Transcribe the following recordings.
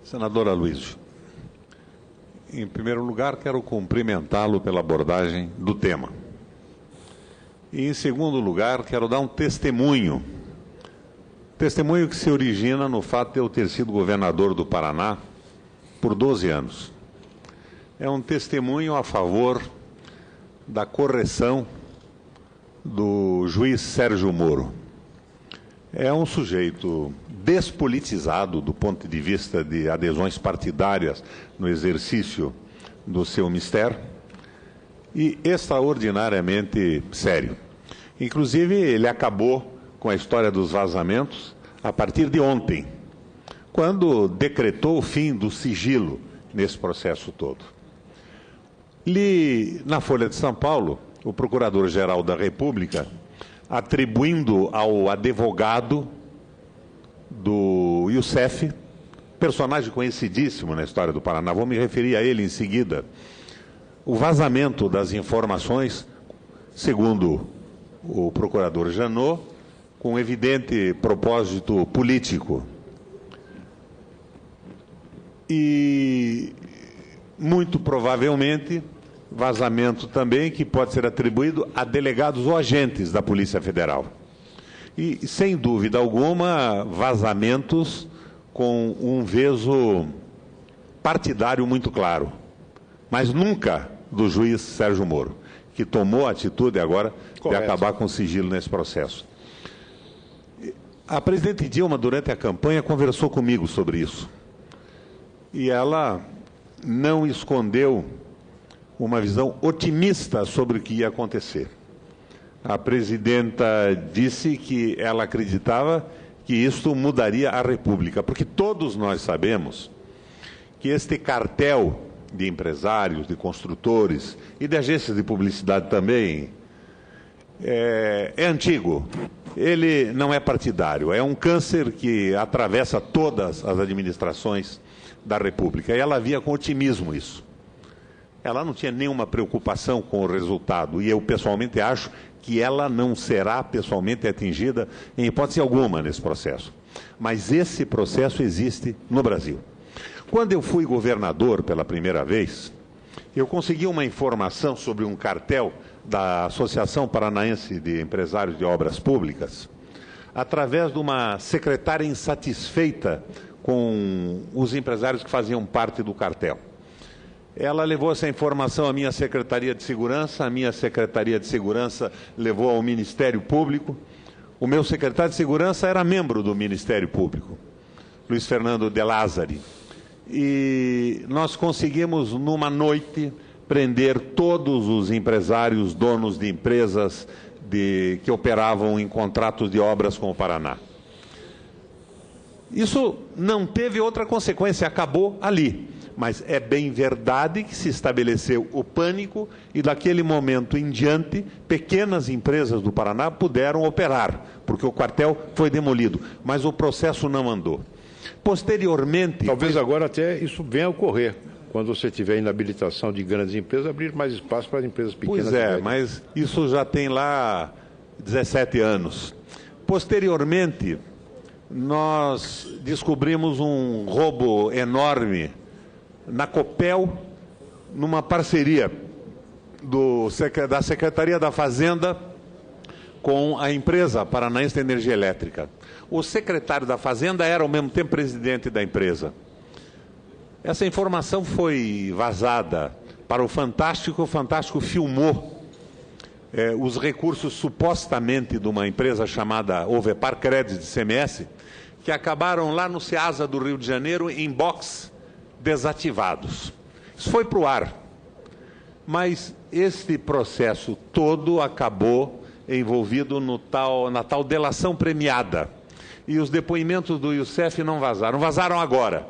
Senador Aloysio, em primeiro lugar, quero cumprimentá-lo pela abordagem do tema. E, em segundo lugar, quero dar um testemunho que se origina no fato de eu ter sido governador do Paraná por 12 anos. É um testemunho a favor da correção do juiz Sérgio Moro. É um sujeito despolitizado do ponto de vista de adesões partidárias no exercício do seu mistério e extraordinariamente sério. Inclusive, ele acabou com a história dos vazamentos a partir de ontem, quando decretou o fim do sigilo nesse processo todo. Li na Folha de São Paulo o Procurador-Geral da República atribuindo ao advogado do Youssef, personagem conhecidíssimo na história do Paraná, vou me referir a ele em seguida, o vazamento das informações, segundo o procurador Janot, com evidente propósito político. E, muito provavelmente, vazamento também que pode ser atribuído a delegados ou agentes da Polícia Federal. E, sem dúvida alguma, vazamentos com um veso partidário muito claro, mas nunca do juiz Sérgio Moro, que tomou a atitude agora de acabar com o sigilo nesse processo. A presidente Dilma, durante a campanha, conversou comigo sobre isso. E ela não escondeu uma visão otimista sobre o que ia acontecer. A presidenta disse que ela acreditava que isto mudaria a República, porque todos nós sabemos que este cartel de empresários, de construtores e de agências de publicidade também é antigo. Ele não é partidário, é um câncer que atravessa todas as administrações da República. E ela via com otimismo isso. Ela não tinha nenhuma preocupação com o resultado, e eu pessoalmente acho que ela não será pessoalmente atingida em hipótese alguma nesse processo. Mas esse processo existe no Brasil. Quando eu fui governador pela primeira vez, eu consegui uma informação sobre um cartel da Associação Paranaense de Empresários de Obras Públicas, através de uma secretária insatisfeita com os empresários que faziam parte do cartel. Ela levou essa informação à minha Secretaria de Segurança, a minha Secretaria de Segurança levou ao Ministério Público. O meu secretário de Segurança era membro do Ministério Público, Luiz Fernando de Lázari. E nós conseguimos, numa noite, prender todos os empresários, donos de empresas que operavam em contratos de obras com o Paraná. Isso não teve outra consequência, acabou ali. Mas é bem verdade que se estabeleceu o pânico e, daquele momento em diante, pequenas empresas do Paraná puderam operar, porque o quartel foi demolido, mas o processo não andou. Posteriormente... Talvez agora até isso venha a ocorrer, quando você tiver inabilitação de grandes empresas, abrir mais espaço para as empresas pequenas. Pois é, mas isso já tem lá 17 anos. Posteriormente, nós descobrimos um roubo enorme na Copel, numa parceria da Secretaria da Fazenda com a empresa Paranaense de Energia Elétrica. O secretário da Fazenda era, ao mesmo tempo, presidente da empresa. Essa informação foi vazada para o Fantástico filmou os recursos, supostamente, de uma empresa chamada Ovepar Crédito de CMS, que acabaram lá no Ceasa do Rio de Janeiro, em box desativados. Isso foi para o ar. Mas este processo todo acabou envolvido na tal delação premiada. E os depoimentos do Youssef não vazaram. Vazaram agora.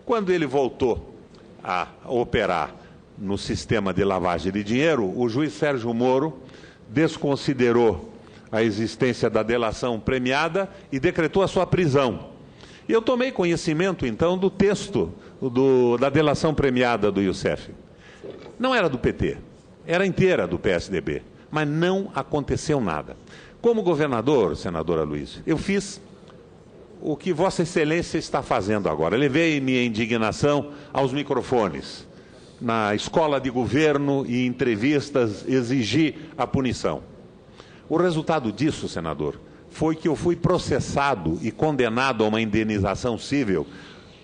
Quando ele voltou a operar no sistema de lavagem de dinheiro, o juiz Sérgio Moro desconsiderou a existência da delação premiada e decretou a sua prisão. E eu tomei conhecimento, então, do texto da delação premiada do Youssef. Não era do PT, era inteira do PSDB, mas não aconteceu nada. Como governador, senador Aloysio, eu fiz o que Vossa Excelência está fazendo agora. Levei minha indignação aos microfones. Na escola de governo e entrevistas, exigi a punição. O resultado disso, senador, foi que eu fui processado e condenado a uma indenização civil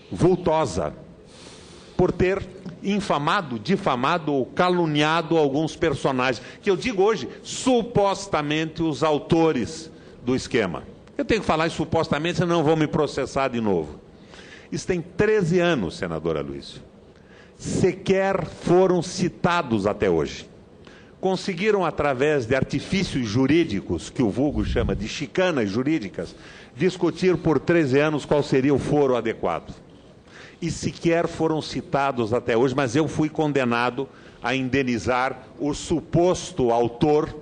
vultosa por ter infamado, difamado ou caluniado alguns personagens, que eu digo hoje, supostamente os autores do esquema. Eu tenho que falar isso supostamente, senão vão me processar de novo. Isso tem 13 anos, senadora Luísio. Sequer foram citados até hoje. Conseguiram, através de artifícios jurídicos, que o vulgo chama de chicanas jurídicas, discutir por 13 anos qual seria o foro adequado. E sequer foram citados até hoje, mas eu fui condenado a indenizar o suposto autor.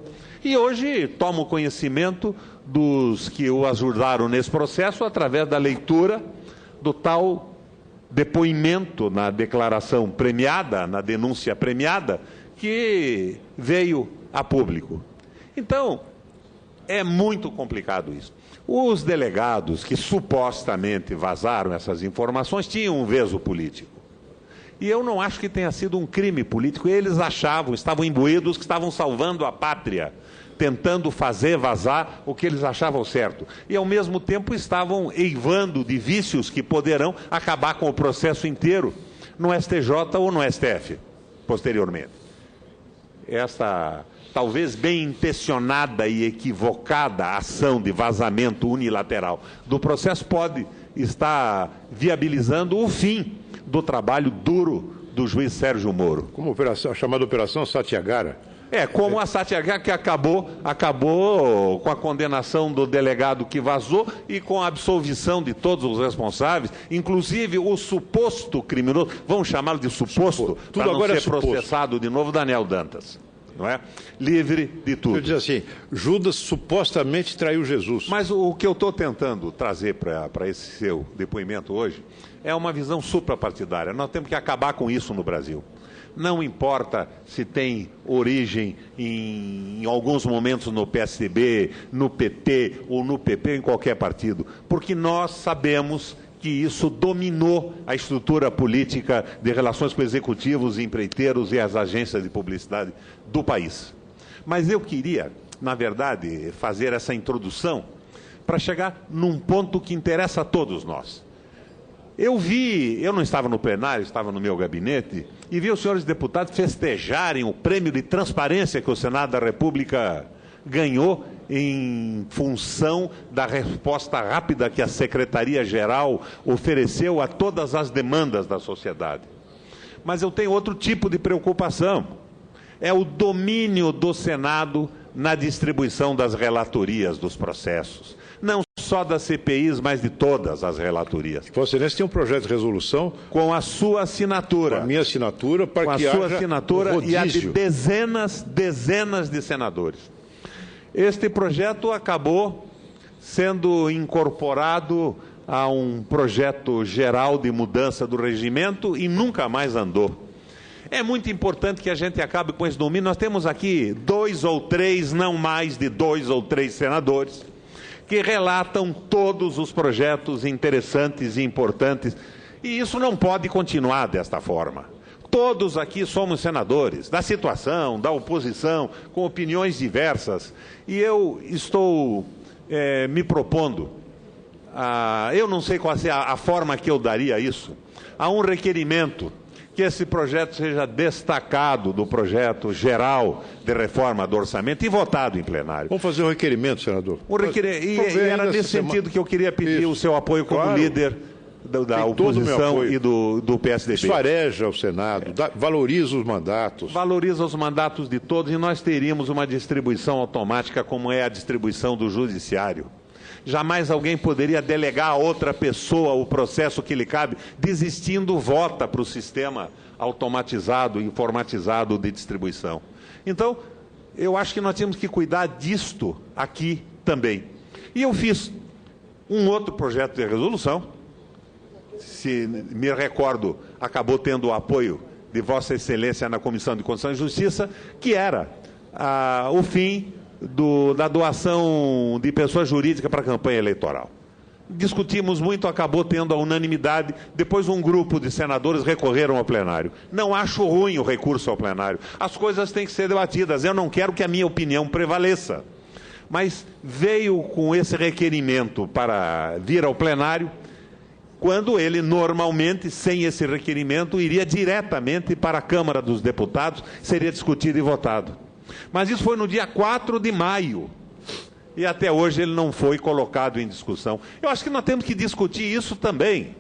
E hoje tomo conhecimento dos que o ajudaram nesse processo através da leitura do tal depoimento na declaração premiada, na denúncia premiada, que veio a público. Então, é muito complicado isso. Os delegados que supostamente vazaram essas informações tinham um veso político. E eu não acho que tenha sido um crime político. Eles achavam, estavam imbuídos, que estavam salvando a pátria, tentando fazer vazar o que eles achavam certo. E, ao mesmo tempo, estavam eivando de vícios que poderão acabar com o processo inteiro no STJ ou no STF, posteriormente. Esta talvez bem intencionada e equivocada ação de vazamento unilateral do processo pode estar viabilizando o fim do trabalho duro do juiz Sérgio Moro. Como a chamada Operação Satyagara. Como a Satyagara, que acabou com a condenação do delegado que vazou e com a absolvição de todos os responsáveis, inclusive o suposto criminoso, vamos chamá-lo de suposto, para não ser processado de novo, Daniel Dantas. Não é? Livre de tudo. Eu dizer assim, Judas supostamente traiu Jesus. Mas o que eu estou tentando trazer para esse seu depoimento hoje é uma visão suprapartidária. Nós temos que acabar com isso no Brasil. Não importa se tem origem em alguns momentos no PSDB, no PT ou no PP, em qualquer partido, porque nós sabemos que isso dominou a estrutura política de relações com executivos, empreiteiros e as agências de publicidade do país. Mas eu queria, na verdade, fazer essa introdução para chegar num ponto que interessa a todos nós. Eu não estava no plenário, estava no meu gabinete, e vi os senhores deputados festejarem o prêmio de transparência que o Senado da República ganhou em função da resposta rápida que a Secretaria-Geral ofereceu a todas as demandas da sociedade. Mas eu tenho outro tipo de preocupação. É o domínio do Senado na distribuição das relatorias dos processos. Não só das CPIs, mas de todas as relatorias. Vossa Excelência tem um projeto de resolução... Com a sua assinatura. Com a minha assinatura, para que haja com a sua assinatura rodízio. E a de dezenas de senadores. Este projeto acabou sendo incorporado a um projeto geral de mudança do regimento e nunca mais andou. É muito importante que a gente acabe com esse domínio. Nós temos aqui 2 ou 3, não mais de 2 ou 3 senadores, que relatam todos os projetos interessantes e importantes. E isso não pode continuar desta forma. Todos aqui somos senadores, da situação, da oposição, com opiniões diversas. E eu estou me propondo, eu não sei qual é a forma que eu daria isso, a um requerimento que esse projeto seja destacado do projeto geral de reforma do orçamento e votado em plenário. Vamos fazer um requerimento, senador. E era nesse sentido que eu queria pedir o seu apoio como líder da oposição e do PSDB. Isso areja o Senado, valoriza os mandatos. Valoriza os mandatos de todos e nós teríamos uma distribuição automática como é a distribuição do judiciário. Jamais alguém poderia delegar a outra pessoa o processo que lhe cabe, desistindo, vota para o sistema automatizado, informatizado de distribuição. Então, eu acho que nós temos que cuidar disto aqui também. E eu fiz um outro projeto de resolução, se me recordo, acabou tendo o apoio de Vossa Excelência na Comissão de Constituição e Justiça, que era o fim da doação de pessoa jurídica para a campanha eleitoral. discutimos muito, acabou tendo a unanimidade. Depois um grupo de senadores recorreram ao plenário. Não acho ruim o recurso ao plenário. As coisas têm que ser debatidas. Eu não quero que a minha opinião prevaleça. Mas veio com esse requerimento para vir ao plenário, quando ele normalmente, sem esse requerimento, iria diretamente para a Câmara dos Deputados, seria discutido e votado. Mas isso foi no dia 4 de maio. E até hoje ele não foi colocado em discussão. Eu acho que nós temos que discutir isso também,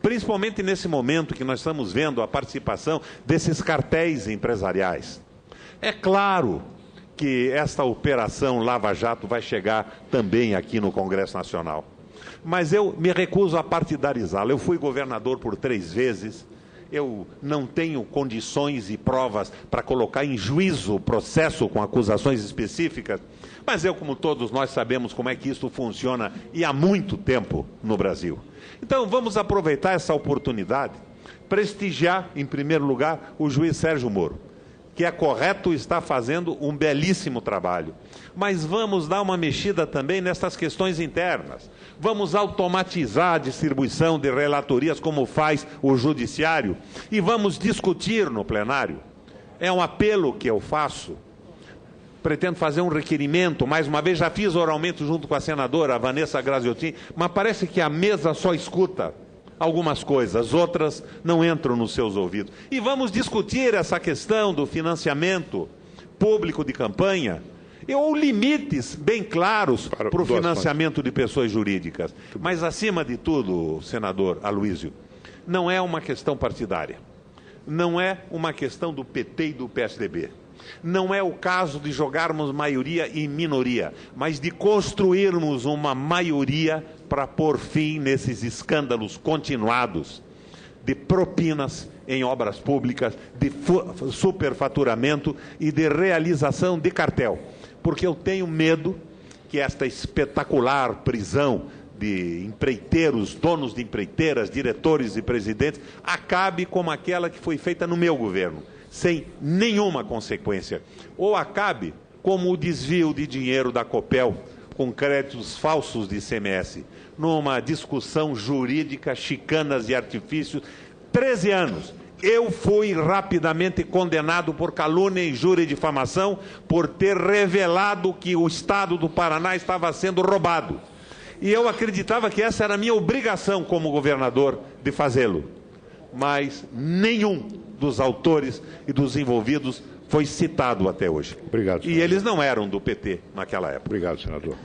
principalmente nesse momento que nós estamos vendo a participação desses cartéis empresariais. É claro que esta operação Lava Jato vai chegar também aqui no Congresso Nacional. Mas eu me recuso a partidarizá-la. Eu fui governador por 3 vezes. Eu não tenho condições e provas para colocar em juízo o processo com acusações específicas, mas eu, como todos nós, sabemos como é que isso funciona e há muito tempo no Brasil. Então, vamos aproveitar essa oportunidade, prestigiar, em primeiro lugar, o juiz Sérgio Moro, que é correto, está fazendo um belíssimo trabalho. Mas vamos dar uma mexida também nessas questões internas. Vamos automatizar a distribuição de relatorias, como faz o Judiciário, e vamos discutir no plenário. É um apelo que eu faço. Pretendo fazer um requerimento, mais uma vez, já fiz oralmente junto com a senadora Vanessa Graziotin, mas parece que a mesa só escuta algumas coisas, outras não entram nos seus ouvidos. E vamos discutir essa questão do financiamento público de campanha, ou limites bem claros para o financiamento de pessoas jurídicas. Mas, acima de tudo, senador Aloysio, não é uma questão partidária. Não é uma questão do PT e do PSDB. Não é o caso de jogarmos maioria e minoria, mas de construirmos uma maioria para pôr fim nesses escândalos continuados de propinas em obras públicas, de superfaturamento e de realização de cartel. Porque eu tenho medo que esta espetacular prisão de empreiteiros, donos de empreiteiras, diretores e presidentes, acabe como aquela que foi feita no meu governo, sem nenhuma consequência. Ou acabe como o desvio de dinheiro da Copel, com créditos falsos de ICMS, numa discussão jurídica, chicanas e artifícios, 13 anos. Eu fui rapidamente condenado por calúnia, injúria e difamação por ter revelado que o Estado do Paraná estava sendo roubado. E eu acreditava que essa era a minha obrigação como governador de fazê-lo. Mas nenhum dos autores e dos envolvidos foi citado até hoje. Obrigado, senador. E eles não eram do PT naquela época. Obrigado, senador.